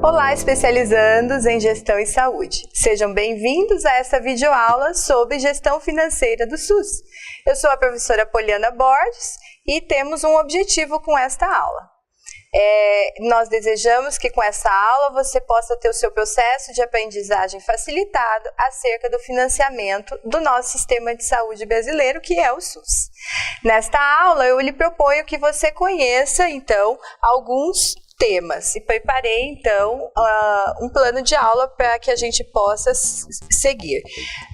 Olá, especializandos em gestão e saúde. Sejam bem-vindos a essa videoaula sobre gestão financeira do SUS. Eu sou a professora Poliana Borges e temos um objetivo com esta aula. Nós desejamos que com essa aula você possa ter o seu processo de aprendizagem facilitado acerca do financiamento do nosso sistema de saúde brasileiro, que é o SUS. Nesta aula, eu lhe proponho que você conheça, então, alguns temas e preparei, então, um plano de aula para que a gente possa seguir.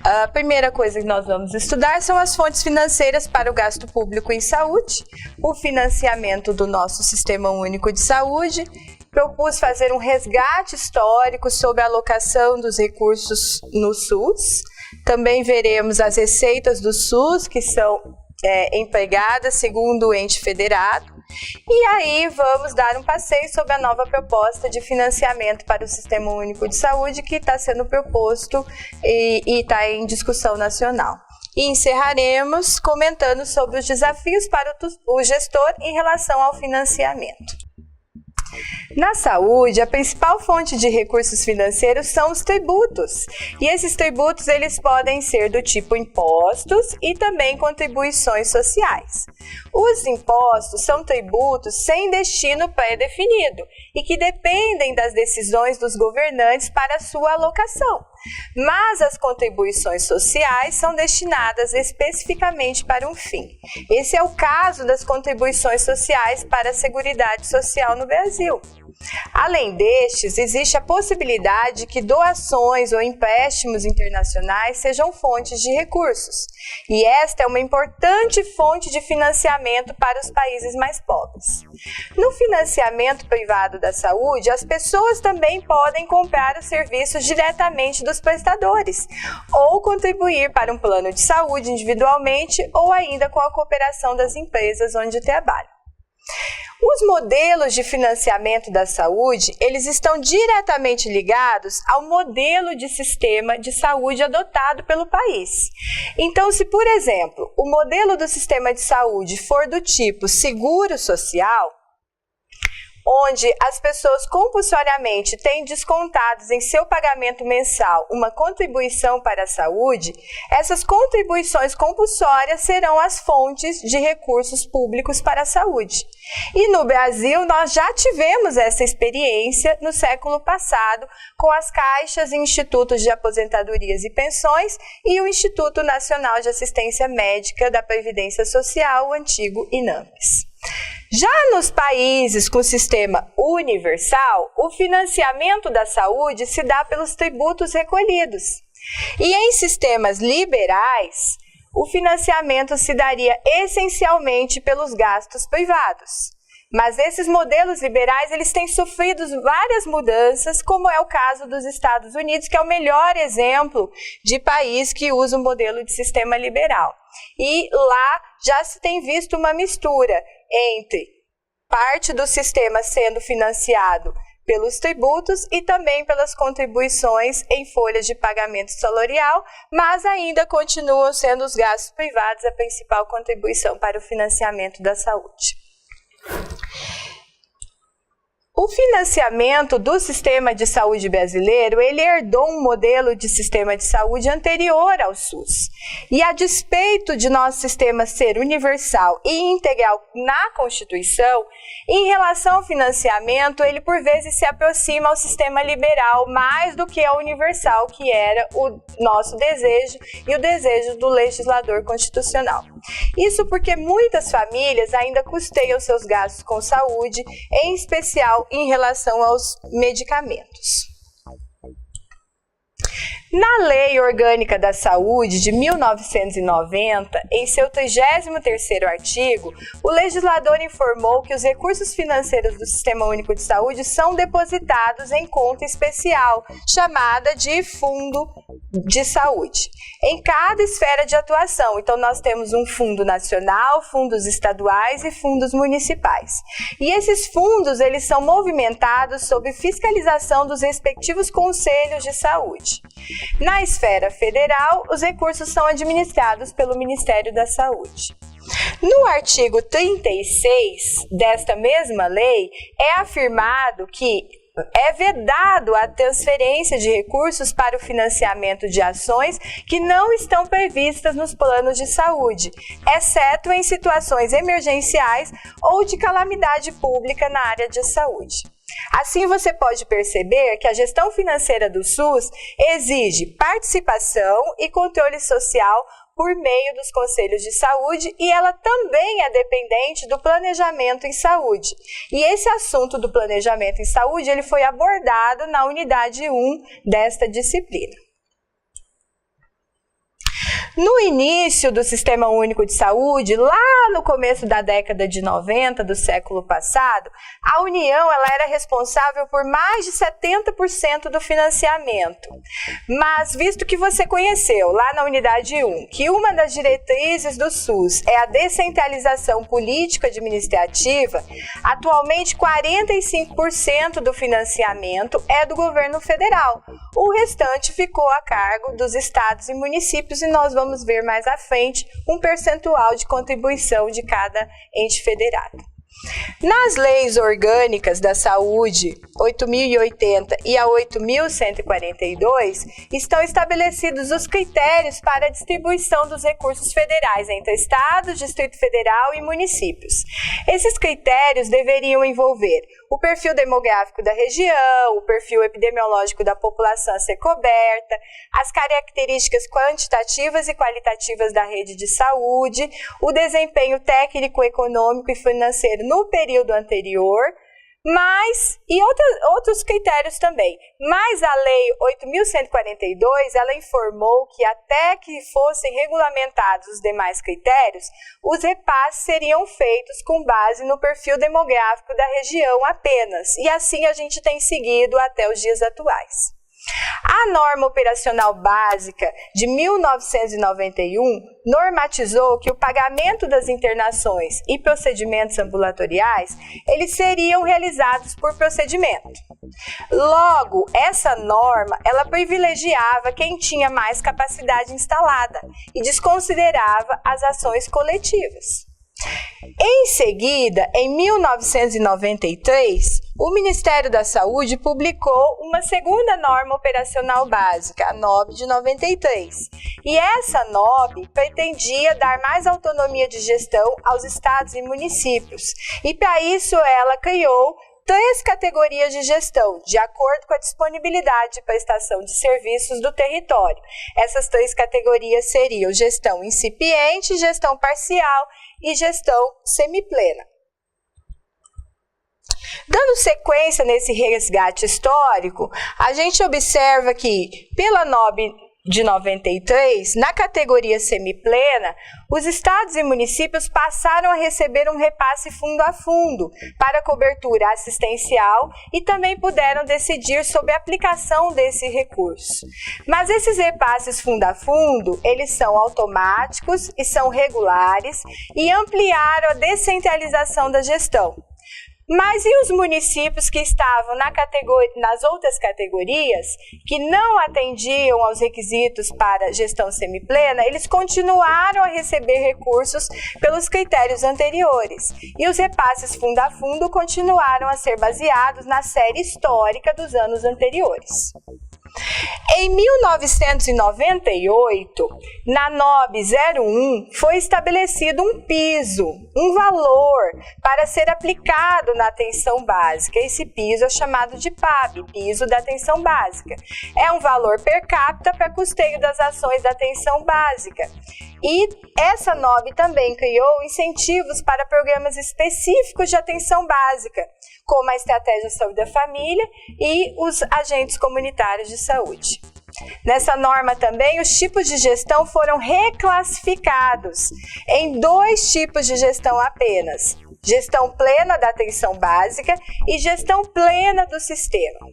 A primeira coisa que nós vamos estudar são as fontes financeiras para o gasto público em saúde, o financiamento do nosso Sistema Único de Saúde. Propus fazer um resgate histórico sobre a alocação dos recursos no SUS. Também veremos as receitas do SUS, que são empregadas segundo o ente federado. E aí vamos dar um passeio sobre a nova proposta de financiamento para o Sistema Único de Saúde que está sendo proposto e está em discussão nacional. E encerraremos comentando sobre os desafios para o gestor em relação ao financiamento. Na saúde, a principal fonte de recursos financeiros são os tributos. E esses tributos eles podem ser do tipo impostos e também contribuições sociais. Os impostos são tributos sem destino pré-definido e que dependem das decisões dos governantes para sua alocação. Mas as contribuições sociais são destinadas especificamente para um fim. Esse é o caso das contribuições sociais para a Seguridade Social no Brasil. Além destes, existe a possibilidade que doações ou empréstimos internacionais sejam fontes de recursos. E esta é uma importante fonte de financiamento para os países mais pobres. No financiamento privado da saúde, as pessoas também podem comprar os serviços diretamente dos prestadores, ou contribuir para um plano de saúde individualmente, ou ainda com a cooperação das empresas onde trabalham. Os modelos de financiamento da saúde, eles estão diretamente ligados ao modelo de sistema de saúde adotado pelo país. Então, se, por exemplo, o modelo do sistema de saúde for do tipo seguro social, onde as pessoas compulsoriamente têm descontados em seu pagamento mensal uma contribuição para a saúde, essas contribuições compulsórias serão as fontes de recursos públicos para a saúde. E no Brasil, nós já tivemos essa experiência no século passado com as caixas e institutos de aposentadorias e pensões e o Instituto Nacional de Assistência Médica da Previdência Social, o antigo INAMPS. Já nos países com sistema universal, o financiamento da saúde se dá pelos tributos recolhidos. E em sistemas liberais, o financiamento se daria essencialmente pelos gastos privados. Mas esses modelos liberais eles têm sofrido várias mudanças, como é o caso dos Estados Unidos, que é o melhor exemplo de país que usa o modelo de sistema liberal. E lá já se tem visto uma mistura entre parte do sistema sendo financiado pelos tributos e também pelas contribuições em folhas de pagamento salarial, mas ainda continuam sendo os gastos privados a principal contribuição para o financiamento da saúde. O financiamento do sistema de saúde brasileiro, ele herdou um modelo de sistema de saúde anterior ao SUS. E a despeito de nosso sistema ser universal e integral na Constituição, em relação ao financiamento, ele por vezes se aproxima ao sistema liberal mais do que ao universal, que era o nosso desejo e o desejo do legislador constitucional. Isso porque muitas famílias ainda custeiam seus gastos com saúde, em especial em relação aos medicamentos. Na Lei Orgânica da Saúde de 1990, em seu 33º artigo, o legislador informou que os recursos financeiros do Sistema Único de Saúde são depositados em conta especial, chamada de Fundo de Saúde, em cada esfera de atuação. Então, nós temos um fundo nacional, fundos estaduais e fundos municipais. E esses fundos, eles são movimentados sob fiscalização dos respectivos conselhos de saúde. Na esfera federal, os recursos são administrados pelo Ministério da Saúde. No artigo 36 desta mesma lei, é afirmado que é vedado a transferência de recursos para o financiamento de ações que não estão previstas nos planos de saúde, exceto em situações emergenciais ou de calamidade pública na área de saúde. Assim, você pode perceber que a gestão financeira do SUS exige participação e controle social por meio dos conselhos de saúde e ela também é dependente do planejamento em saúde. E esse assunto do planejamento em saúde ele foi abordado na unidade 1 desta disciplina. No início do Sistema Único de Saúde, lá no começo da década de 90 do século passado, a União ela era responsável por mais de 70% do financiamento. Mas, visto que você conheceu lá na unidade 1 que uma das diretrizes do SUS é a descentralização político-administrativa, atualmente 45% do financiamento é do governo federal. O restante ficou a cargo dos estados e municípios e nós vamos ver mais à frente um percentual de contribuição de cada ente federado. Nas leis orgânicas da saúde, 8.080 e a 8.142, estão estabelecidos os critérios para a distribuição dos recursos federais entre Estados, Distrito Federal e municípios. Esses critérios deveriam envolver o perfil demográfico da região, o perfil epidemiológico da população a ser coberta, as características quantitativas e qualitativas da rede de saúde, o desempenho técnico, econômico e financeiro no período anterior, e outros critérios também. Mas a Lei 8.142, ela informou que até que fossem regulamentados os demais critérios, os repasses seriam feitos com base no perfil demográfico da região apenas. E assim a gente tem seguido até os dias atuais. A norma operacional básica de 1991 normatizou que o pagamento das internações e procedimentos ambulatoriais, eles seriam realizados por procedimento. Logo, essa norma, ela privilegiava quem tinha mais capacidade instalada e desconsiderava as ações coletivas. Em seguida, em 1993, o Ministério da Saúde publicou uma segunda norma operacional básica, a NOB de 93. E essa NOB pretendia dar mais autonomia de gestão aos estados e municípios. E para isso ela criou 3 categorias de gestão, de acordo com a disponibilidade de prestação de serviços do território. Essas 3 categorias seriam gestão incipiente, gestão parcial e gestão semiplena. Dando sequência nesse resgate histórico, a gente observa que, pela NOB de 93, na categoria semiplena, os estados e municípios passaram a receber um repasse fundo a fundo para cobertura assistencial e também puderam decidir sobre a aplicação desse recurso. Mas esses repasses fundo a fundo, eles são automáticos e são regulares e ampliaram a descentralização da gestão. Mas e os municípios que estavam nas outras categorias, que não atendiam aos requisitos para gestão semiplena, eles continuaram a receber recursos pelos critérios anteriores. E os repasses fundo a fundo continuaram a ser baseados na série histórica dos anos anteriores. Em 1998, na NOB 01, foi estabelecido um piso, um valor para ser aplicado na atenção básica. Esse piso é chamado de PAB, piso da atenção básica. É um valor per capita para custeio das ações da atenção básica. E essa NOB também criou incentivos para programas específicos de atenção básica, como a Estratégia de Saúde da Família e os agentes comunitários de saúde. Nessa norma também, os tipos de gestão foram reclassificados em 2 tipos de gestão apenas: gestão plena da atenção básica e gestão plena do sistema.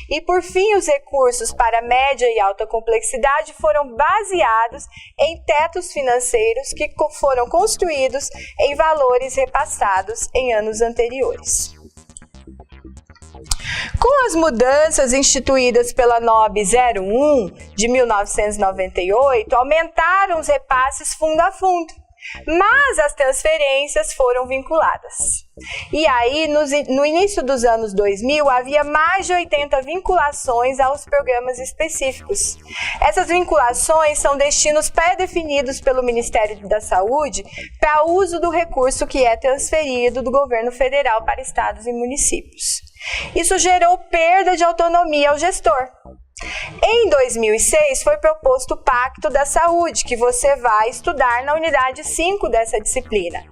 E, por fim, os recursos para média e alta complexidade foram baseados em tetos financeiros que foram construídos em valores repassados em anos anteriores. Com as mudanças instituídas pela NOB 01 de 1998, aumentaram os repasses fundo a fundo. mas as transferências foram vinculadas. E aí, no início dos anos 2000, havia mais de 80 vinculações aos programas específicos. Essas vinculações são destinos pré-definidos pelo Ministério da Saúde para uso do recurso que é transferido do governo federal para estados e municípios. Isso gerou perda de autonomia ao gestor. Em 2006, foi proposto o Pacto da Saúde, que você vai estudar na unidade 5 dessa disciplina.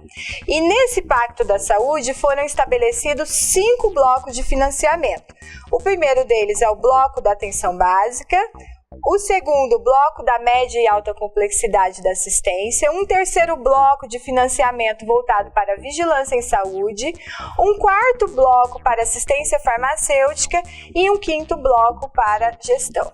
E nesse Pacto da Saúde foram estabelecidos 5 blocos de financiamento. O primeiro deles é o bloco da atenção básica, o segundo, bloco da média e alta complexidade da assistência, um terceiro bloco de financiamento voltado para a vigilância em saúde, um quarto bloco para assistência farmacêutica e um quinto bloco para gestão.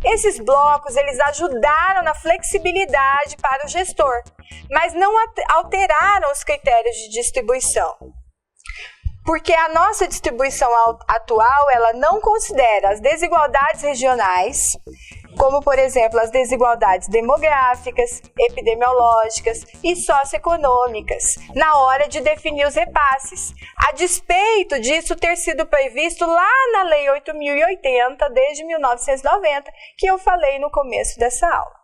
Esses blocos, eles ajudaram na flexibilidade para o gestor, mas não alteraram os critérios de distribuição. Porque a nossa distribuição atual, ela não considera as desigualdades regionais, como, por exemplo, as desigualdades demográficas, epidemiológicas e socioeconômicas, na hora de definir os repasses, a despeito disso ter sido previsto lá na Lei 8.080, desde 1990, que eu falei no começo dessa aula.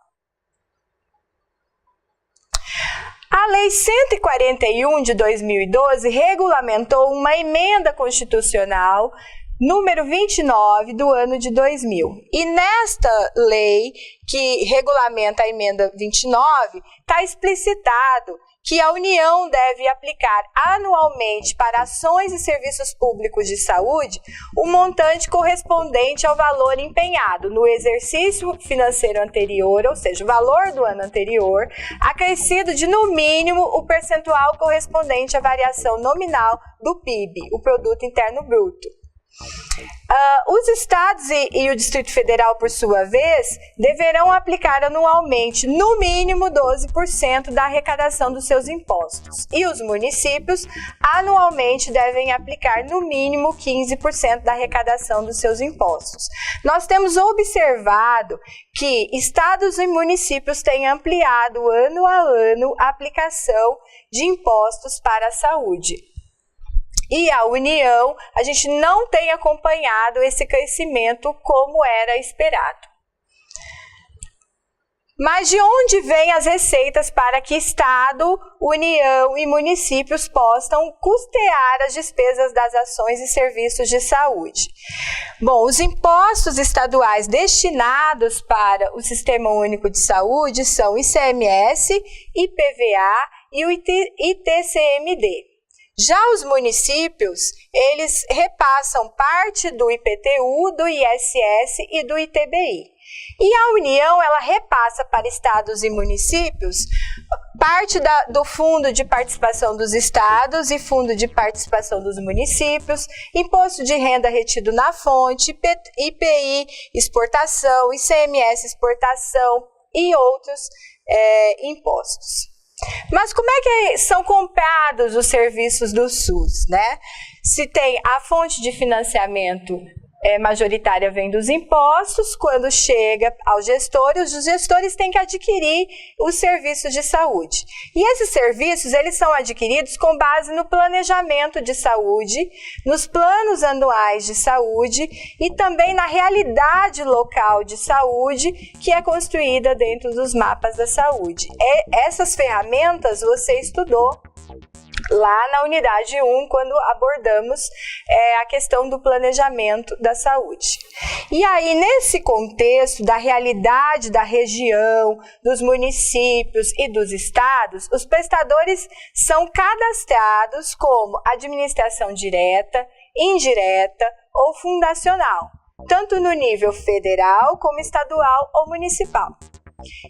A Lei 141 de 2012 regulamentou uma emenda constitucional número 29 do ano de 2000. E nesta lei que regulamenta a emenda 29, está explicitado que a União deve aplicar anualmente para ações e serviços públicos de saúde o montante correspondente ao valor empenhado no exercício financeiro anterior, ou seja, o valor do ano anterior, acrescido de, no mínimo, o percentual correspondente à variação nominal do PIB, o Produto Interno Bruto. Os estados e o Distrito Federal, por sua vez, deverão aplicar anualmente, no mínimo, 12% da arrecadação dos seus impostos. E os municípios, anualmente, devem aplicar, no mínimo, 15% da arrecadação dos seus impostos. Nós temos observado que estados e municípios têm ampliado, ano a ano, a aplicação de impostos para a saúde. E a União, a gente não tem acompanhado esse crescimento como era esperado. Mas de onde vêm as receitas para que Estado, União e municípios possam custear as despesas das ações e serviços de saúde? Bom, os impostos estaduais destinados para o Sistema Único de Saúde são ICMS, IPVA e o ITCMD. Já os municípios, eles repassam parte do IPTU, do ISS e do ITBI. E a União, ela repassa para estados e municípios parte do Fundo de Participação dos Estados e Fundo de Participação dos Municípios, Imposto de Renda retido na fonte, IPI, exportação, ICMS, exportação e outros impostos. Mas como é que são comprados os serviços do SUS, né? Se tem a fonte de financiamento majoritária vem dos impostos, quando chega aos gestores, os gestores têm que adquirir os serviços de saúde. E esses serviços, eles são adquiridos com base no planejamento de saúde, nos planos anuais de saúde e também na realidade local de saúde que é construída dentro dos mapas da saúde. Essas ferramentas você estudou lá na unidade 1, quando abordamos a questão do planejamento da saúde. E aí, nesse contexto da realidade da região, dos municípios e dos estados, os prestadores são cadastrados como administração direta, indireta ou fundacional, tanto no nível federal como estadual ou municipal.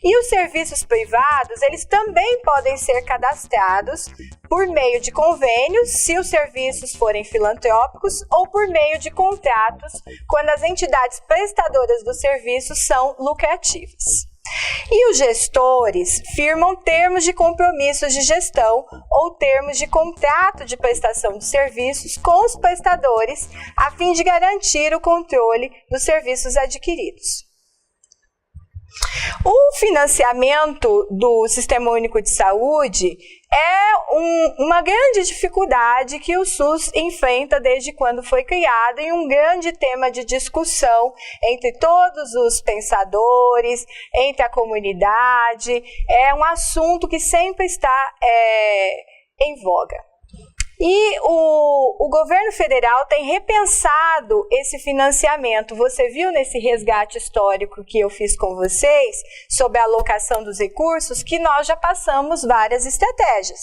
E os serviços privados, eles também podem ser cadastrados por meio de convênios, se os serviços forem filantrópicos, ou por meio de contratos, quando as entidades prestadoras dos serviços são lucrativas. E os gestores firmam termos de compromissos de gestão ou termos de contrato de prestação de serviços com os prestadores, a fim de garantir o controle dos serviços adquiridos. O financiamento do Sistema Único de Saúde é uma grande dificuldade que o SUS enfrenta desde quando foi criado e um grande tema de discussão entre todos os pensadores, entre a comunidade. É um assunto que sempre está em voga. E o governo federal tem repensado esse financiamento. Você viu nesse resgate histórico que eu fiz com vocês sobre a alocação dos recursos que nós já passamos várias estratégias.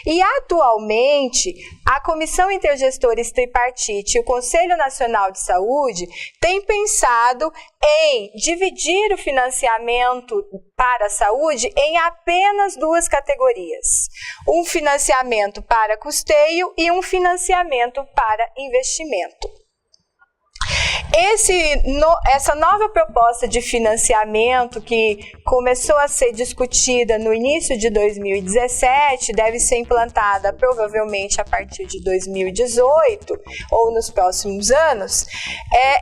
E atualmente a Comissão Intergestores Tripartite e o Conselho Nacional de Saúde têm pensado em dividir o financiamento para a saúde em apenas duas categorias. Um financiamento para custeio e um financiamento para investimento. Essa nova proposta de financiamento que começou a ser discutida no início de 2017, deve ser implantada provavelmente a partir de 2018 ou nos próximos anos,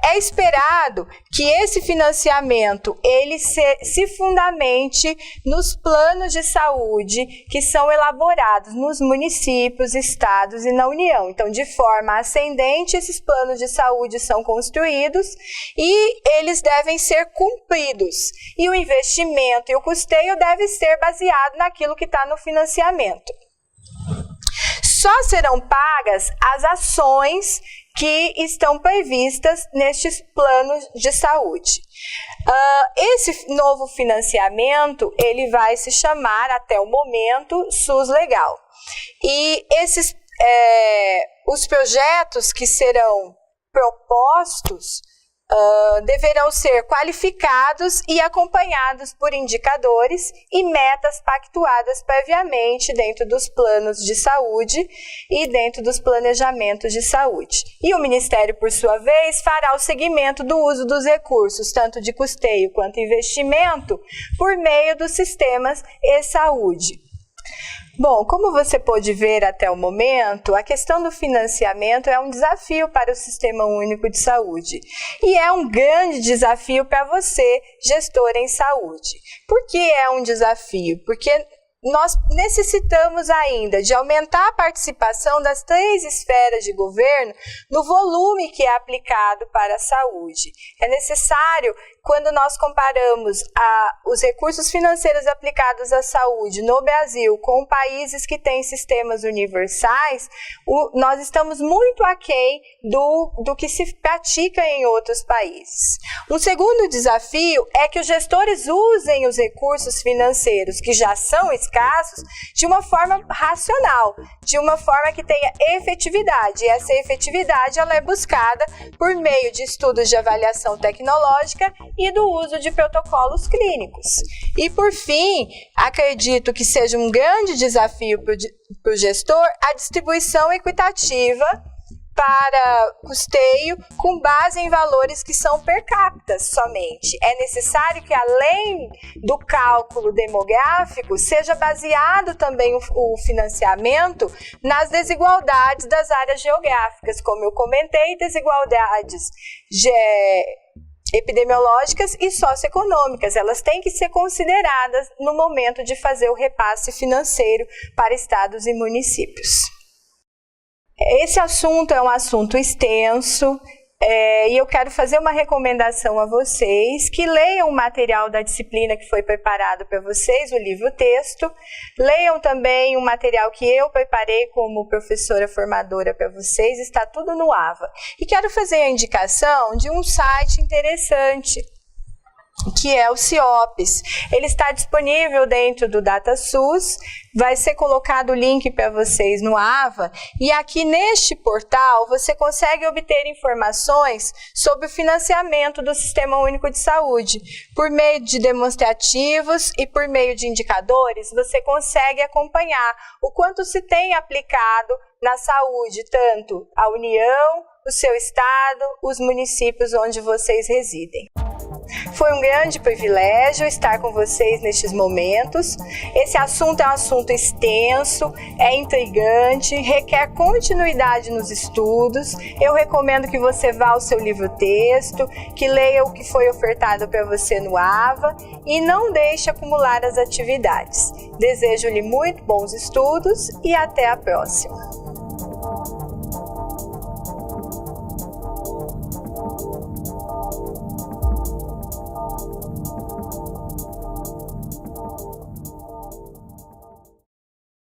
é esperado que esse financiamento ele se fundamente nos planos de saúde que são elaborados nos municípios, estados e na União. Então, de forma ascendente, esses planos de saúde são construídos e eles devem ser cumpridos. E o investimento e o custeio deve ser baseado naquilo que está no financiamento. Só serão pagas as ações que estão previstas nestes planos de saúde. Esse novo financiamento, ele vai se chamar, até o momento, SUS Legal. E os projetos que serão propostos deverão ser qualificados e acompanhados por indicadores e metas pactuadas previamente dentro dos planos de saúde e dentro dos planejamentos de saúde. E o Ministério, por sua vez, fará o seguimento do uso dos recursos, tanto de custeio quanto investimento, por meio dos sistemas e-saúde. Bom, como você pôde ver até o momento, a questão do financiamento é um desafio para o Sistema Único de Saúde. E é um grande desafio para você, gestor em saúde. Por que é um desafio? Porque nós necessitamos ainda de aumentar a participação das 3 esferas de governo no volume que é aplicado para a saúde. É necessário, quando nós comparamos os recursos financeiros aplicados à saúde no Brasil com países que têm sistemas universais, nós estamos muito aquém do que se pratica em outros países. Um segundo desafio é que os gestores usem os recursos financeiros que já são escassos de uma forma racional, de uma forma que tenha efetividade. E essa efetividade ela é buscada por meio de estudos de avaliação tecnológica e do uso de protocolos clínicos. E, por fim, acredito que seja um grande desafio para o gestor a distribuição equitativa para custeio com base em valores que são per capita somente. É necessário que, além do cálculo demográfico, seja baseado também o financiamento nas desigualdades das áreas geográficas, como eu comentei, desigualdades epidemiológicas e socioeconômicas. Elas têm que ser consideradas no momento de fazer o repasse financeiro para estados e municípios. Esse assunto é um assunto extenso e eu quero fazer uma recomendação a vocês que leiam o material da disciplina que foi preparado para vocês, o livro-texto. Leiam também o material que eu preparei como professora formadora para vocês, está tudo no AVA. E quero fazer a indicação de um site interessante, que é o CIOPS. Ele está disponível dentro do DataSUS, vai ser colocado o link para vocês no AVA, e aqui neste portal você consegue obter informações sobre o financiamento do Sistema Único de Saúde. Por meio de demonstrativos e por meio de indicadores, você consegue acompanhar o quanto se tem aplicado na saúde, tanto a União, o seu estado, os municípios onde vocês residem. Foi um grande privilégio estar com vocês nestes momentos. Esse assunto é um assunto extenso, é intrigante, requer continuidade nos estudos. Eu recomendo que você vá ao seu livro-texto, que leia o que foi ofertado para você no AVA e não deixe acumular as atividades. Desejo-lhe muito bons estudos e até a próxima.